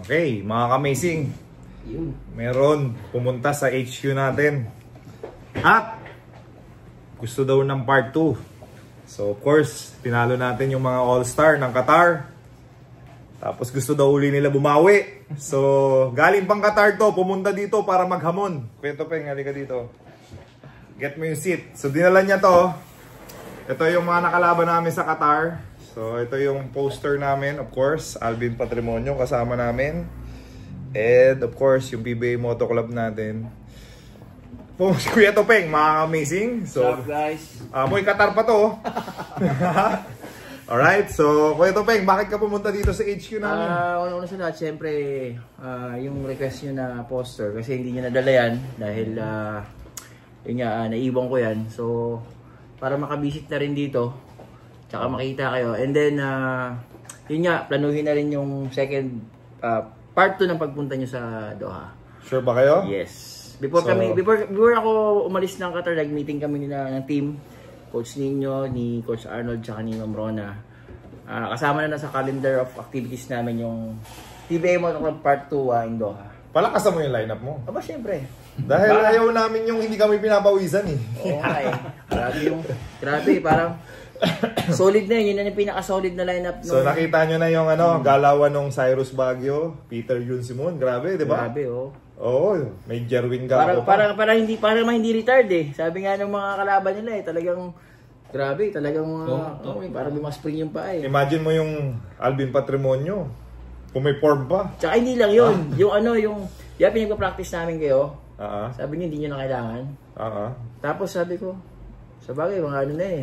Okay, mga ka-amazing. Meron pumunta sa HQ natin. At gusto daw ng part 2. So of course, tinalo natin yung mga all-star ng Qatar. Tapos gusto daw uli nila bumawi. So galing pang Qatar to, pumunta dito para maghamon. Kwento pa, halika dito. Get mo yung seat. So dinala niya to. Ito yung mga nakalaban namin sa Qatar. So ito yung poster namin, of course, Alvin Patrimonio kasama namin. And of course, yung PBA Moto Club natin. Kuya Topeng, mga amazing. So, what's up, guys? Muy Qatar pa to. Alright, so Kuya Topeng, bakit ka pumunta dito sa HQ namin? Una sa lahat, syempre, yung request nyo na poster, kasi hindi nyo nadala yan, dahil, yun nga, naiwan ko yan. So, para makabisit na rin dito, tsaka makita kayo. And then, yun nga, planuhin na rin yung second, part 2 ng pagpunta nyo sa Doha. Sure ba kayo? Yes. Before ako umalis ng Qatar, nag-meeting kami nila ng team, Coach Nino, ni Coach Arnold, tsaka ni Ma'am Rona. Kasama na sa calendar of activities namin yung PBA Moto Club Part 2 in Doha. Palakasan mo yung lineup mo. Aba, syempre. Dahil ayaw namin yung hindi kami pinapawisan eh. Oo nga eh. Grabe, parang solid na yun. Yun na yung pinaka-solid na lineup. So nakita nyo na yung galawan ng Cyrus Baguio, Peter Yun Simon. Grabe, di ba? Grabe, oh. Oo, may Jerwin Gapo pa. Para hindi retired eh. Sabi nga ng mga kalaban nila eh, talagang grabe, talagang para bumaspring yung paa eh. Imagine mo yung Alvin Patrimonio, kung may form pa. Tsaka hindi lang yun. Yung pinagpa-practice namin kayo. Sabi niyo hindi niyo na kailangan. Tapos sabi ko, sa bagay, mga ano na eh.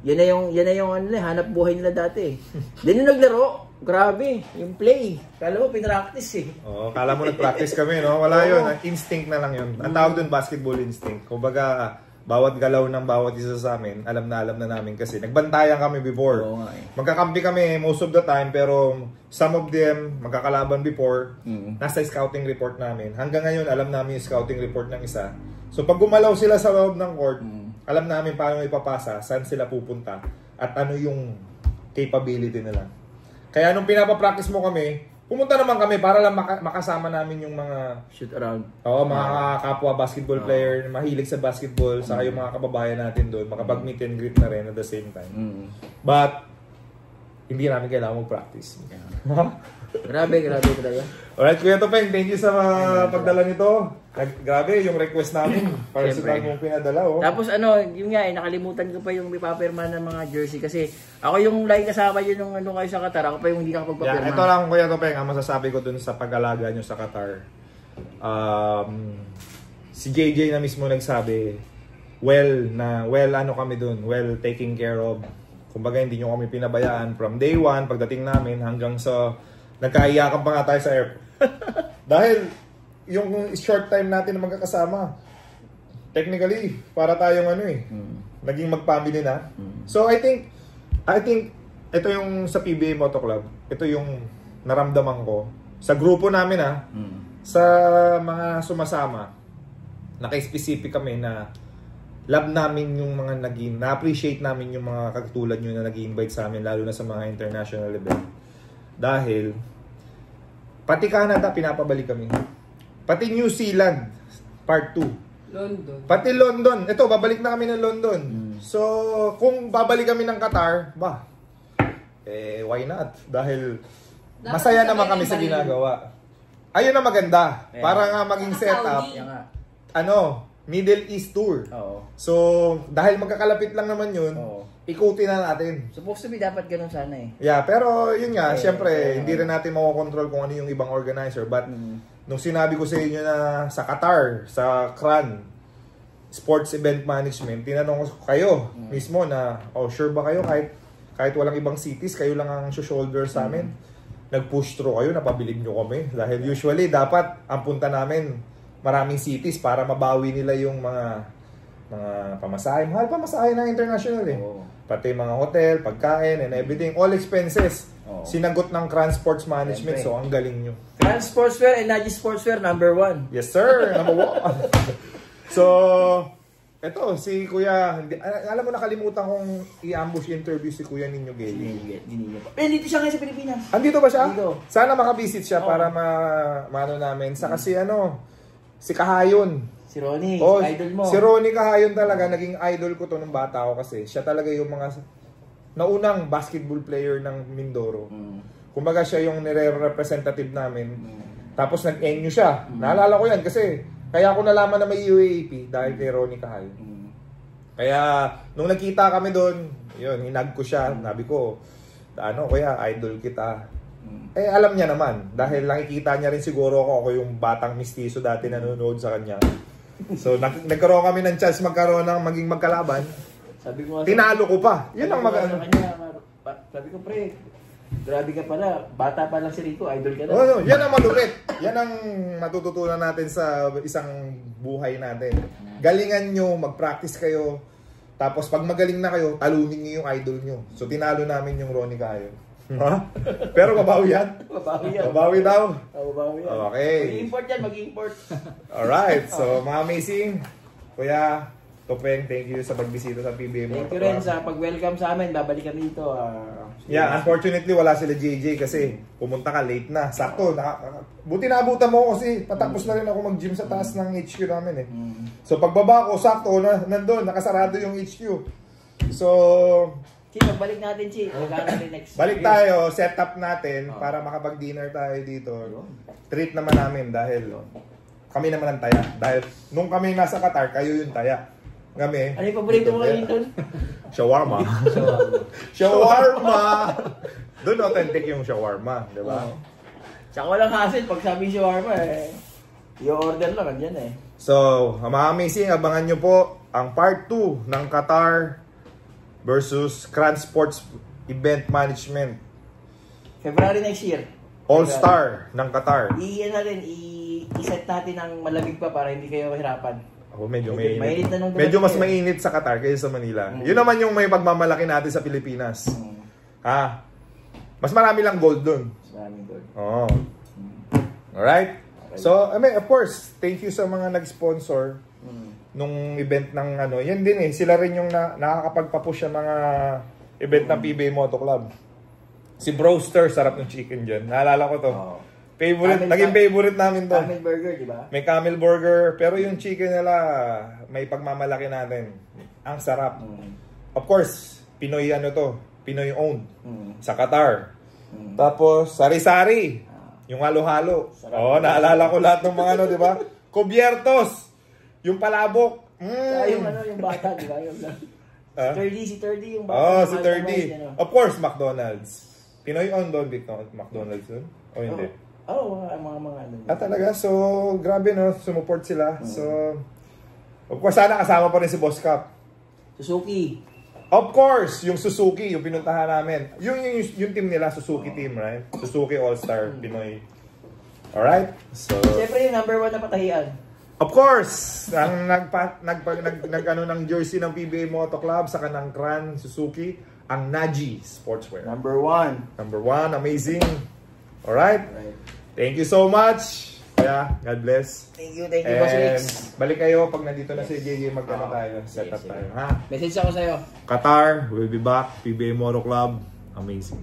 Yan na yung hanap buhay nila dati. Then yung naglaro, grabe, yung play. Kala mo, pinractice eh. Oo, kala mo nag-practice kami, no? Wala yun, instinct na lang yun. Ang tawag dun, basketball instinct. Kumbaga, bawat galaw ng bawat isa sa amin, alam na namin kasi. Nagbantayan kami before. Oo nga eh. Magkakampi kami most of the time, pero some of them, magkakalaban before, nasa scouting report namin. Hanggang ngayon, alam namin yung scouting report ng isa. So pag gumalaw sila sa loob ng court, alam namin paano ipapasa, saan sila pupunta, at ano yung capability nila. Kaya nung pinapapractice mo kami, pumunta naman kami para lang makasama namin yung mga shoot around. Oo, mga kapwa basketball player, mahilig sa basketball, saka yung mga kababayan natin doon, makapag-meet and greet na rin at the same time. But, hindi namin kailangan mag-practice. Grabe talaga. Alright, Kuya Topeng, thank you sa pagdala nito. Grabe, yung request namin. Personal mong pinadala, oh. Tapos yun nga nakalimutan ko pa yung ipapirma ng mga jersey kasi ako yung like kasama yun nung kayo sa Qatar, ako pa yung hindi nakapagpapirma. Ito lang, Kuya Topeng, ang masasabi ko dun sa pag-alaga nyo sa Qatar. Si JJ na mismo nagsabi, kami dun, well taken care of. Kumbaga, hindi nyo kami pinabayaan from day 1, pagdating namin, hanggang sa nagkaiyakan pa nga tayo sa airport. Dahil yung short time natin na magkakasama, technically, para tayong naging mag-family na. So I think ito yung sa PBA Moto Club, ito yung naramdaman ko sa grupo namin sa mga sumasama. Naka-specific kami na love namin yung mga na-appreciate namin yung mga katulad nyo na nag-invite sa amin, lalo na sa mga international event. Dahil pati Canada pinapabalik kami. Pati New Zealand part 2. London. Pati London. Ito, babalik na kami ng London. So, kung babalik kami ng Qatar, why not? Dahil masaya naman kami sa ginagawa. Ayun na maganda. Para nga maging setup. Middle East Tour. So, dahil magkakalapit lang naman yun, ikutin na natin. Supposed to be dapat ganun sana eh. Yeah, pero yun nga, syempre, hindi rin natin makokontrol kung ano yung ibang organizer. But, nung sinabi ko sa inyo na sa Qatar, sa CRAN, Sports Event Management, tinanong ko kayo mismo na, sure ba kayo kahit walang ibang cities, kayo lang ang shoulder sa amin? Nag-push through kayo, napabilib nyo kami. Dahil usually, dapat ang punta namin, maraming cities para mabawi nila yung mga pamasahe. Mahal pamasahe ng international eh. Pati mga hotel, pagkain, and everything. All expenses. Sinagot ng CRAN Sports Management. So, ang galing nyo. CRAN Sportswear and Naji Sportswear, #1. Yes, sir. #1. So, Eto, si Kuya, alam mo nakalimutan kong i-ambush interview si Kuya Ninyo Geli. Dito siya ngayon sa Pilipinas. Andito ba siya? Dito. Sana makabisit siya para maano namin. Sa kasi si Kahayon. Si Ronnie, idol mo. Si Ronnie Kahayon talaga, naging idol ko to nung bata ako kasi. Siya talaga yung mga naunang basketball player ng Mindoro. Kumbaga siya yung nire-representative namin. Tapos nag-NU siya. Naalala ko yan kasi kaya ako nalaman na may UAAP dahil kay Ronnie Kahayon. Kaya nung nagkita kami doon, yun, hinag ko siya. Sabi ko, kuya, idol kita. Alam niya naman. Dahil nakikita niya rin siguro ako yung batang mistiso dati nanonood sa kanya. So, nagkaroon kami ng chance magkaroon ng maging magkalaban. Sabi ko, tinalo ko pa. Yun ang maganda. Sabi ko, pre, grabe ka pala. Bata pa lang si Rico, idol ka na. Yan ang malupit. Yan ang matututunan natin sa isang buhay natin. Galingan nyo, mag-practice kayo. Tapos pag magaling na kayo, talunin nyo yung idol nyo. So tinalo namin yung Ronnie Kahayon. Pero mabawi yan? Mabawi daw? Mabawi yan. Okay. Mag-import yan, mag-import. Alright. So mga amazing. Kuya Topeng, thank you sa pagbisita sa PBA mo. Thank you rin sa pag-welcome sa amin. Babalik kami dito. Yeah, unfortunately wala sila JJ kasi pumunta ka late na. Sakto, buti naabutan mo kasi patapos na rin ako mag-gym sa taas ng HQ namin eh. So pagbaba ko, sakto, nandun, nakasarado yung HQ. So, Chi, balik natin, Chi. Next. Balik tayo, set up natin para makapag-dinner tayo dito. Treat naman namin dahil kami naman ang taya. Dahil nung kami nasa Qatar, kayo yung taya. Kami. Ano yung paborito mo kayo doon? Shawarma. Shawarma! Doon authentic yung shawarma, di ba? Tsaka walang hassle pag sabi shawarma i-order lang, andyan eh. So, mga amazing, abangan nyo po ang part 2 ng Qatar versus Kran Sports Event Management. February next year. All-Star ng Qatar. I-set natin ng malamig pa para hindi kayo mahirapan. Medyo mainit na nung medyo mas mainit sa Qatar kaysa sa Manila. Yun naman yung may pagmamalaki natin sa Pilipinas. Mas marami lang gold dun. Mas maraming gold. Oo. Alright? So, of course, thank you sa mga nag-sponsor nung event ng yan din eh. Sila rin yung nakakapagpapush sa mga event ng PBA Moto Club. Si Broster, sarap ng chicken dyan. Naalala ko to. Naging favorite namin to. Camel burger, di ba? May camel burger, pero yung chicken nila, may pagmamalaki natin. Ang sarap. Of course, Pinoy Pinoy owned. Sa Qatar. Tapos, sari-sari. Yung halo-halo. Naalala ko lahat ng mga di ba? Cubiertos. Yung palabok. Yung bata, di ba? Si 30 yung bata. Si 30. Of course, McDonald's. Pinoy owned doon, McDonald's doon? O hindi? Mga talaga? So, grabe sumuport sila. So, of course, sana kasama pa rin si Boss Cap. Suzuki. Of course, yung Suzuki, yung pinuntahan namin. Yung team nila, Suzuki team, right? Suzuki All-Star, Pinoy. Alright? So, siyempre yung number 1 na patahian. Of course, ang ng jersey ng PBA Moto Club sa kanang Kran Suzuki, ang Naji Sportswear. Number 1, amazing. Alright? Thank you so much. God bless. Thank you, Boss Rix. Balik kayo pag nandito na si JJ, tayo, set up tayo. Message ako sa'yo. Qatar, we'll be back. PBA Moto Club, amazing.